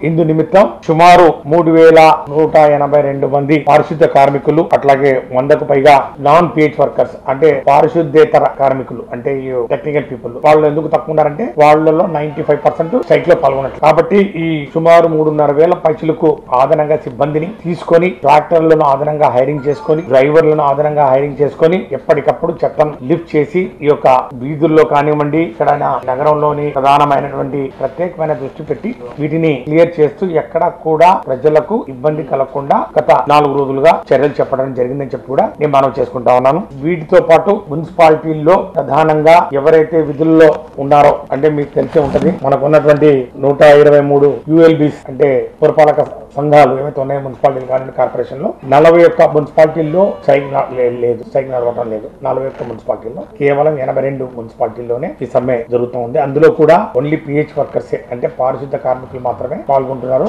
ఇందు నిమిత్తం సుమారు 3182 మంది పారిశుద్ధ్య కార్మికులు, అట్లాగే 100కు పైగా నాన్ పిహెచ్ వర్కర్స్ అంటే పారిశుద్ధ్యేతర కార్మికులు అంటే టెక్నికల్ పీపుల్ వాళ్ళు ఎందుకు తక్కువ ఉన్నారంటే వాళ్ళలో 95% స్ట్రైక్ లో పాల్గొన్నట్లు. కాబట్టి ఈ సుమారు 3,500 పైచులకు అదనంగా సిబ్బందిని తీసుకొని ట్రాక్టర్లను అదనంగా హైరింగ్ చేసుకొని డ్రైవర్లను అదనంగా హైరింగ్ చేసుకొని ఎప్పటికప్పుడు చట్టం లిఫ్ట్ చేసి ఈ యొక్క వీధుల్లో కానివ్వండి ఇక్కడ నగరంలోని ప్రధానమైనటువంటి ప్రత్యేకమైన దృష్టి పెట్టి వీటిని క్లియర్ చేస్తూ ఎక్కడ కూడా ప్రజలకు ఇబ్బంది కలగకుండా గత 4 రోజులుగా చర్యలు చెప్పడం జరిగిందని చెప్పి కూడా నేను మనవి చేసుకుంటా ఉన్నాను. వీటితో పాటు మున్సిపాలిటీల్లో ప్రధానంగా ఎవరైతే విధుల్లో ఉన్నారో అంటే మీకు తెలిసే ఉంటది మనకు ఉన్నటువంటి 123 ULBs అంటే పురపాలక సంఘాలు ఏవైతే ఉన్నాయో మున్సిపాలిటీలు కానీ కార్పొరేషన్ లో 41 మున్సిపాలిటీల్లో స్ట్రైక్ నడవటం లేదు. 41 మున్సిపాలిటీల్లో కేవలం 82 మున్సిపాలిటీల్లోనే ఈ సమ్మె జరుగుతూ ఉంది. అందులో కూడా ఓన్లీ పిహెచ్ వర్కర్స్ అంటే పారిశుద్ధ కార్మికులు మాత్రమే పాల్గొంటున్నారు.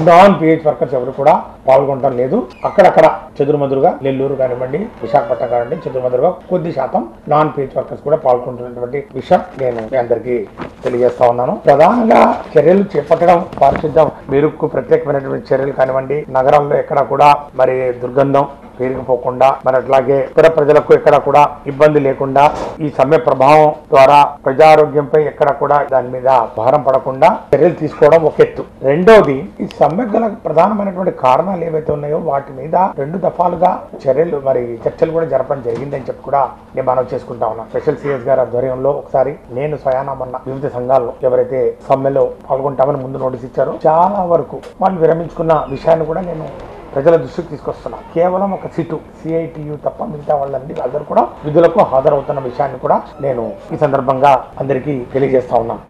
నాన్ పిహెచ్ వర్కర్స్ ఎవరు కూడా పాల్గొనడం లేదు. అక్కడక్కడ చెదురుమదురుగా నెల్లూరు కానివ్వండి విశాఖపట్నం కానివ్వండి చెదురుమదురుగా కొద్ది శాతం నాన్ పిహెచ్ వర్కర్స్ కూడా పాల్గొంటున్నటువంటి విషయం నేను మీ అందరికీ తెలియజేస్తా ఉన్నాను. ప్రధానంగా చర్యలు చేపట్టడం పారిశుద్ధ మెరుగుకు ప్రత్యేకమైనటువంటి చర్యలు కానివ్వండి నగరంలో ఎక్కడ కూడా మరి దుర్గంధం పెరిగిపోకుండా మరి అట్లాగే ఇతర ప్రజలకు ఎక్కడ కూడా ఇబ్బంది లేకుండా ఈ సమ్మె ప్రభావం ద్వారా ప్రజారోగ్యంపై ఎక్కడ కూడా దాని మీద భారం పడకుండా చర్యలు తీసుకోవడం ఒక ఎత్తు. రెండోది ఈ సమ్మె గల ప్రధానమైనటువంటి కారణాలు ఏవైతే ఉన్నాయో వాటి మీద 2 దఫాలుగా చర్చలు కూడా జరపడం జరిగిందని చెప్పి కూడా నేను మనవి చేసుకుంటా ఉన్నాను. స్పెషల్ సిఎస్ గారి ఆధ్వర్యంలో ఒకసారి నేను స్వయానా మొన్న వివిధ సంఘాల్లో ఎవరైతే సమ్మెలో పాల్గొంటామని ముందు నోటీస్ ఇచ్చారో చాలా వరకు వాళ్ళు విరమించుకున్న విషయాన్ని కూడా నేను ప్రజల దృష్టికి తీసుకొస్తున్నాం. కేవలం ఒక సిటు CITU తప్ప మిగతా వాళ్ళందరూ కూడా విధులకు హాజరవుతున్న విషయాన్ని కూడా నేను ఈ సందర్భంగా అందరికీ తెలియజేస్తా ఉన్నాను.